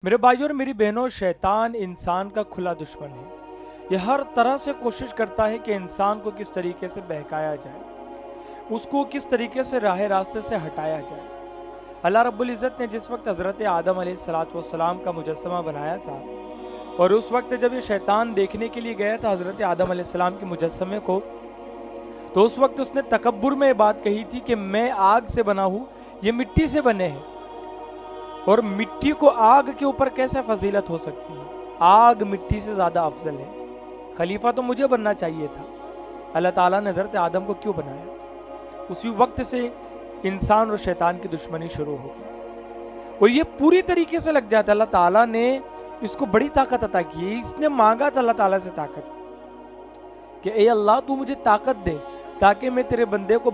میرے بھائیوں اور میری بہنوں، شیطان انسان کا کھلا دشمن ہے۔ یہ ہر طرح سے کوشش کرتا ہے کہ انسان کو کس طریقے سے بہکایا جائے، اس کو کس طریقے سے راہ راستے سے ہٹایا جائے۔ اللہ رب العزت نے جس وقت حضرت آدم علیہ السلام کا مجسمہ بنایا تھا، اور اس وقت جب یہ شیطان دیکھنے کے لیے گیا تھا حضرت آدم علیہ السلام کے مجسمے کو، تو اس وقت اس نے تکبر میں یہ بات کہی تھی کہ میں آگ سے بنا ہوں، یہ مٹی سے بنے ہیں، اور مٹی کو آگ کے اوپر کیسے فضیلت ہو سکتی ہے؟ آگ مٹی سے زیادہ افضل ہے، خلیفہ تو مجھے بننا چاہیے تھا۔ اللہ تعالیٰ نے حضرت آدم کو کیوں بنایا؟ اسی وقت سے انسان اور شیطان کی دشمنی شروع ہو گئی، اور یہ پوری طریقے سے لگ جاتا ہے۔ اللہ تعالیٰ نے اس کو بڑی طاقت عطا کی ہے۔ اس نے مانگا تھا اللہ تعالیٰ سے طاقت کہ اے اللہ تو مجھے طاقت دے تاکہ میں تیرے بندوں کو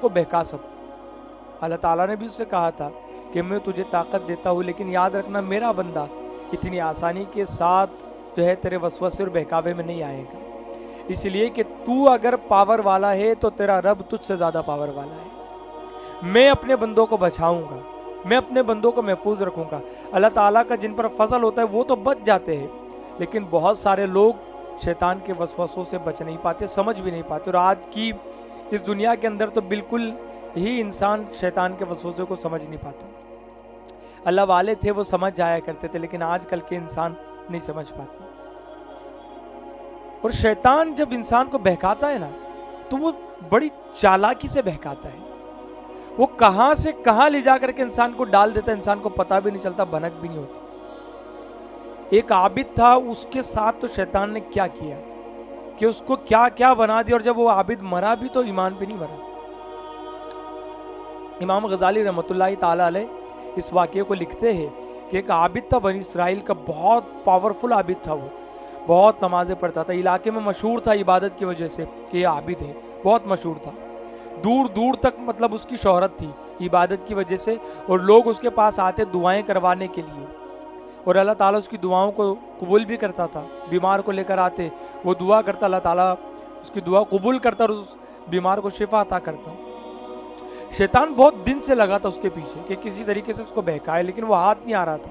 بہکا سکوں۔ اللہ تعالیٰ نے بھی اس سے کہا تھا کہ میں تجھے طاقت دیتا ہوں، لیکن یاد رکھنا میرا بندہ اتنی آسانی کے ساتھ جو ہے تیرے وسوسے اور بہکاوے میں نہیں آئے گا، اس لیے کہ تو اگر پاور والا ہے تو تیرا رب تجھ سے زیادہ پاور والا ہے۔ میں اپنے بندوں کو بچاؤں گا، میں اپنے بندوں کو محفوظ رکھوں گا۔ اللہ تعالیٰ کا جن پر فضل ہوتا ہے وہ تو بچ جاتے ہیں، لیکن بہت سارے لوگ شیطان کے وسوسوں سے بچ نہیں پاتے، سمجھ بھی نہیں پاتے، اور آج کی اس دنیا کے اندر تو بالکل ہی انسان شیطان کے وسوسے کو سمجھ نہیں پاتا۔ اللہ والے تھے وہ سمجھ جایا کرتے تھے، لیکن آج کل کے انسان نہیں سمجھ پاتے۔ اور شیطان جب انسان کو بہکاتا ہے نا، تو وہ بڑی چالاکی سے بہکاتا ہے۔ وہ کہاں سے کہاں لے جا کر کے انسان کو ڈال دیتا ہے، انسان کو پتہ بھی نہیں چلتا، بھنک بھی نہیں ہوتی۔ ایک عابد تھا، اس کے ساتھ تو شیطان نے کیا کیا کہ اس کو کیا کیا بنا دیا، اور جب وہ عابد مرا بھی تو ایمان پہ نہیں مرا۔ امام غزالی رحمۃ اللہ تعالی علیہ اس واقعے کو لکھتے ہیں کہ ایک عابد تھا بنی اسرائیل کا، بہت پاورفل عابد تھا، وہ بہت نمازیں پڑھتا تھا، علاقے میں مشہور تھا عبادت کی وجہ سے کہ یہ عابد ہے، بہت مشہور تھا، دور دور تک مطلب اس کی شہرت تھی عبادت کی وجہ سے، اور لوگ اس کے پاس آتے دعائیں کروانے کے لیے، اور اللہ تعالیٰ اس کی دعاؤں کو قبول بھی کرتا تھا۔ بیمار کو لے کر آتے، وہ دعا کرتا، اللہ تعالیٰ اس کی دعا قبول کرتا اور اس بیمار کو شفا عطا کرتا۔ شیطان بہت دن سے لگا تھا اس کے پیچھے کہ کسی طریقے سے اس کو بہکائے، لیکن وہ ہاتھ نہیں آ رہا تھا۔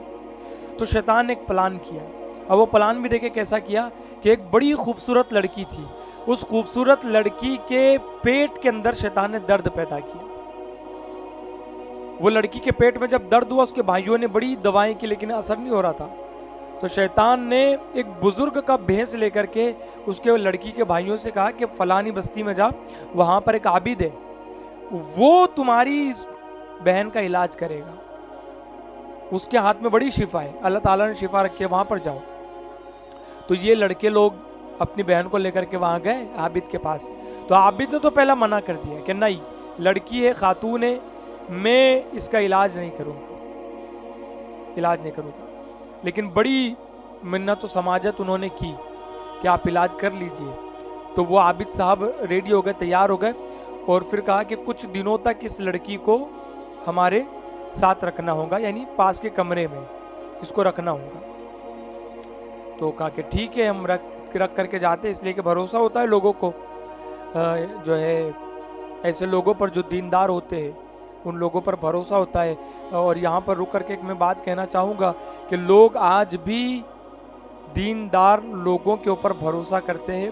تو شیطان نے ایک پلان کیا، اور وہ پلان بھی دیکھے کیسا کیا کہ ایک بڑی خوبصورت لڑکی تھی، اس خوبصورت لڑکی کے پیٹ کے اندر شیطان نے درد پیدا کیا۔ وہ لڑکی کے پیٹ میں جب درد ہوا، اس کے بھائیوں نے بڑی دوائیں کی لیکن اثر نہیں ہو رہا تھا، تو شیطان نے ایک بزرگ کا بھینس لے کر کے اس کے لڑکی کے بھائیوں سے کہا کہ فلانی بستی میں جا، وہاں پر ایک عابد ہے، وہ تمہاری اس بہن کا علاج کرے گا، اس کے ہاتھ میں بڑی شفا ہے، اللہ تعالیٰ نے شفا رکھی ہے، وہاں پر جاؤ۔ تو یہ لڑکے لوگ اپنی بہن کو لے کر کے وہاں گئے عابد کے پاس۔ تو عابد نے تو پہلا منع کر دیا کہ نہیں، لڑکی ہے، خاتون ہے، میں اس کا علاج نہیں کروں گا، لیکن بڑی منت و سماجت انہوں نے کی کہ آپ علاج کر لیجئے۔ تو وہ عابد صاحب ریڈی ہو گئے، تیار ہو گئے، اور پھر کہا کہ کچھ دنوں تک اس لڑکی کو ہمارے ساتھ رکھنا ہوگا، یعنی پاس کے کمرے میں اس کو رکھنا ہوگا۔ تو کہا کہ ٹھیک ہے، ہم رکھ کر کے جاتے ہیں، اس لیے کہ بھروسہ ہوتا ہے لوگوں کو، جو ہے ایسے لوگوں پر جو دیندار ہوتے ہیں ان لوگوں پر بھروسہ ہوتا ہے۔ اور یہاں پر رک کر کے ایک میں بات کہنا چاہوں گا کہ لوگ آج بھی دیندار لوگوں کے اوپر بھروسہ کرتے ہیں،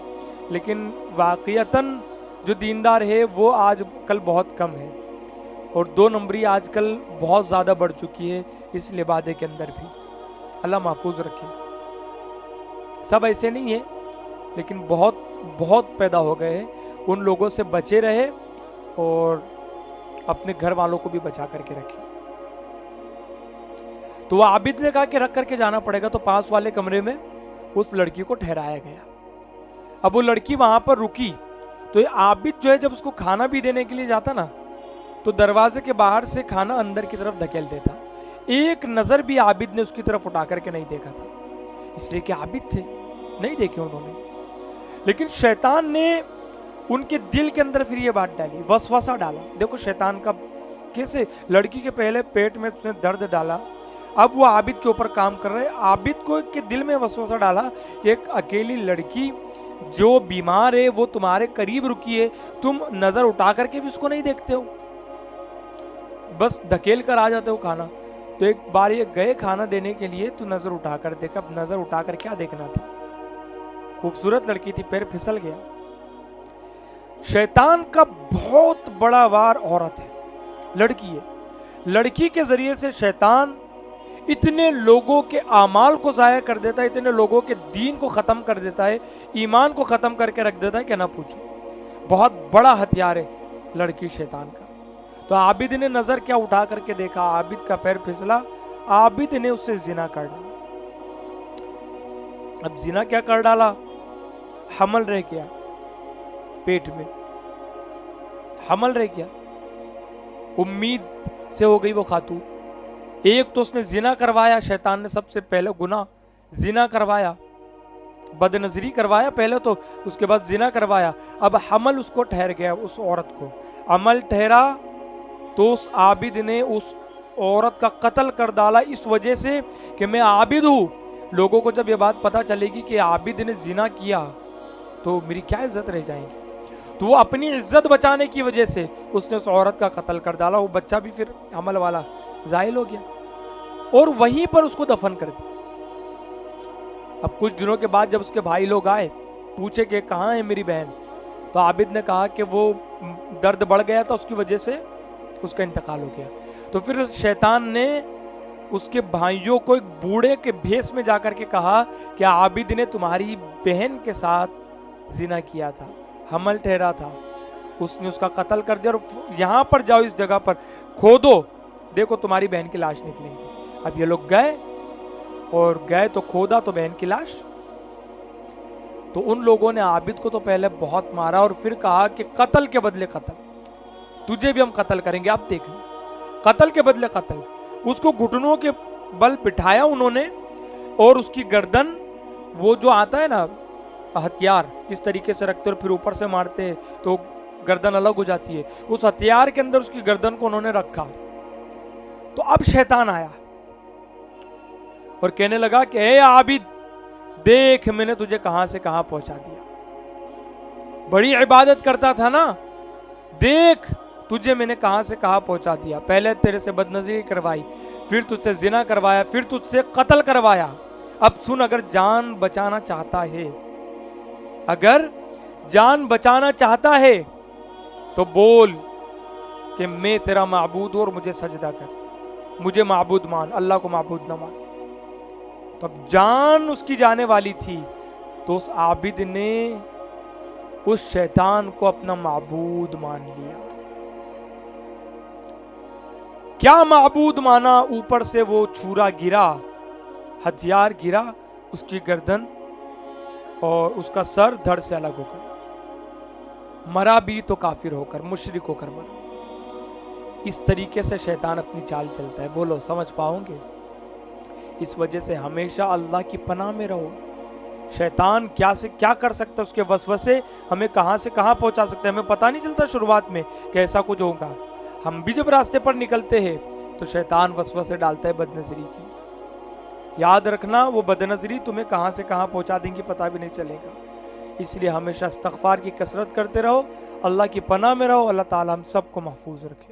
لیکن واقعتاً جو دیندار ہے وہ آج کل بہت کم ہے، اور 2 نمبری آج کل بہت زیادہ بڑھ چکی ہے اس لبادے کے اندر بھی۔ اللہ محفوظ رکھے۔ سب ایسے نہیں ہیں، لیکن بہت بہت پیدا ہو گئے ہیں، ان لوگوں سے بچے رہے اور اپنے گھر والوں کو بھی بچا کر کے رکھے۔ تو وہ عابد نے کہا کہ رکھ کر کے جانا پڑے گا، تو پاس والے کمرے میں اس لڑکی کو ٹھہرایا گیا۔ اب وہ لڑکی وہاں پر رکی، تو یہ عابد جو ہے جب اس کو کھانا بھی دینے کے لیے جاتا نا، تو دروازے کے باہر سے کھانا اندر کی طرف دھکیل دیتا، ایک نظر بھی عابد نے اس کی طرف اٹھا کر کے نہیں دیکھا تھا، اس لیے کہ عابد تھے، نہیں دیکھے انہوں نے۔ لیکن شیطان نے ان کے دل کے اندر پھر یہ بات ڈالی، وسوسہ ڈالا۔ دیکھو شیطان کا کیسے، لڑکی کے پہلے پیٹ میں اس نے درد ڈالا، اب وہ عابد کے اوپر کام کر رہے، عابد کو کے دل میں وسوسہ ڈالا کہ ایک اکیلی لڑکی جو بیمار ہے وہ تمہارے قریب رکی ہے، تم نظر اٹھا کر کے بھی اس کو نہیں دیکھتے ہو، بس دھکیل کر آ جاتے ہو کھانا۔ تو ایک بار یہ گئے کھانا دینے کے لیے، تو نظر اٹھا کر دیکھا. اب نظر اٹھا کر کیا دیکھنا تھا؟ خوبصورت لڑکی تھی، پیر پھسل گیا. شیطان کا بہت بڑا وار عورت ہے، لڑکی ہے. لڑکی کے ذریعے سے شیطان اتنے لوگوں کے اعمال کو ضائع کر دیتا ہے، اتنے لوگوں کے دین کو ختم کر دیتا ہے، ایمان کو ختم کر کے رکھ دیتا ہے کہ نہ پوچھو. بہت بڑا ہتھیار ہے لڑکی شیطان کا. تو عابد نے نظر کیا اٹھا کر کے دیکھا، عابد کا پیر پھسلا، عابد نے اس سے زنا کر ڈالا. اب زنا کیا کر ڈالا؟ حمل رہ گیا پیٹ میں، حمل رہ گیا. امید سے ہو گئی وہ خاتون. ایک تو اس نے زنا کروایا، شیطان نے سب سے پہلے گناہ زنا کروایا، بد نظری کروایا پہلے تو، اس کے بعد زنا کروایا. اب حمل اس کو ٹھہر گیا، اس عورت کو عمل ٹھہرا تو اس عابد نے اس عورت کا قتل کر ڈالا، اس وجہ سے کہ میں عابد ہوں. لوگوں کو جب یہ بات پتا چلے گی کہ عابد نے زنا کیا تو میری کیا عزت رہ جائیں گی. تو وہ اپنی عزت بچانے کی وجہ سے اس نے اس عورت کا قتل کر ڈالا. وہ بچہ بھی پھر عمل والا زائل ہو گیا اور وہیں پر اس کو دفن کر دیا. اب کچھ دنوں کے بعد جب اس کے بھائی لوگ آئے، پوچھے کہ کہاں ہے میری بہن، تو عابد نے کہا کہ وہ درد بڑھ گیا تھا، اس کی وجہ سے اس کا انتقال ہو گیا. تو پھر شیطان نے اس کے بھائیوں کو ایک بوڑھے کے بھیس میں جا کر کے کہا کہ عابد نے تمہاری بہن کے ساتھ زنا کیا تھا، حمل ٹھہرا تھا، اس نے اس کا قتل کر دیا، اور یہاں پر جاؤ، اس جگہ پر کھودو، دیکھو تمہاری بہن کی لاش نکلیں گی. اب یہ لوگ گئے اور گئے تو کھودا تو بہن کی لاش. تو ان لوگوں نے عابد کو تو پہلے بہت مارا اور پھر کہا کہ قتل کے بدلے قتل، تجھے بھی ہم قتل کریں گے. اب دیکھ لو، قتل کے بدلے قتل. اس کو گھٹنوں کے بل بٹھایا انہوں نے، اور اس کی گردن، وہ جو آتا ہے نا ہتھیار، اس طریقے سے رکھتے اور پھر اوپر سے مارتے تو گردن الگ ہو جاتی ہے، اس ہتھیار کے اندر اس کی گردن کو انہوں نے رکھا. تو اب شیطان آیا اور کہنے لگا کہ اے عابد، دیکھ میں نے تجھے کہاں سے کہاں پہنچا دیا، بڑی عبادت کرتا تھا نا، دیکھ تجھے میں نے کہاں سے کہاں پہنچا دیا. پہلے تیرے سے بدنظری کروائی، پھر تجھ سے زنا کروایا، پھر تجھ سے قتل کروایا. اب سن، اگر جان بچانا چاہتا ہے، اگر جان بچانا چاہتا ہے تو بول کہ میں تیرا معبود ہوں اور مجھے سجدہ کر، مجھے معبود مان، اللہ کو معبود نہ مان. تو اب جان اس کی جانے والی تھی، تو اس عابد نے اس شیطان کو اپنا معبود مان لیا. کیا معبود مانا؟ اوپر سے وہ چھورا گرا، ہتھیار گرا، اس کی گردن اور اس کا سر دھڑ سے الگ ہو کر مرا بھی تو کافر ہو کر، مشرک ہو کر مرا. اس طریقے سے شیطان اپنی چال چلتا ہے. بولو سمجھ پاؤں گے؟ اس وجہ سے ہمیشہ اللہ کی پناہ میں رہو. شیطان کیا سے کیا کر سکتا ہے، اس کے وسوسے ہمیں کہاں سے کہاں پہنچا سکتے ہیں، ہمیں پتہ نہیں چلتا شروعات میں کہ ایسا کچھ ہوگا. ہم بھی جب راستے پر نکلتے ہیں تو شیطان وسوسے ڈالتا ہے بد نظری کی. یاد رکھنا، وہ بد نظری تمہیں کہاں سے کہاں پہنچا دیں گی پتہ بھی نہیں چلے گا. اس لیے ہمیشہ استغفار کی کثرت کرتے رہو، اللہ کی پناہ میں رہو. اللہ تعالی ہم سب کو محفوظ رکھے.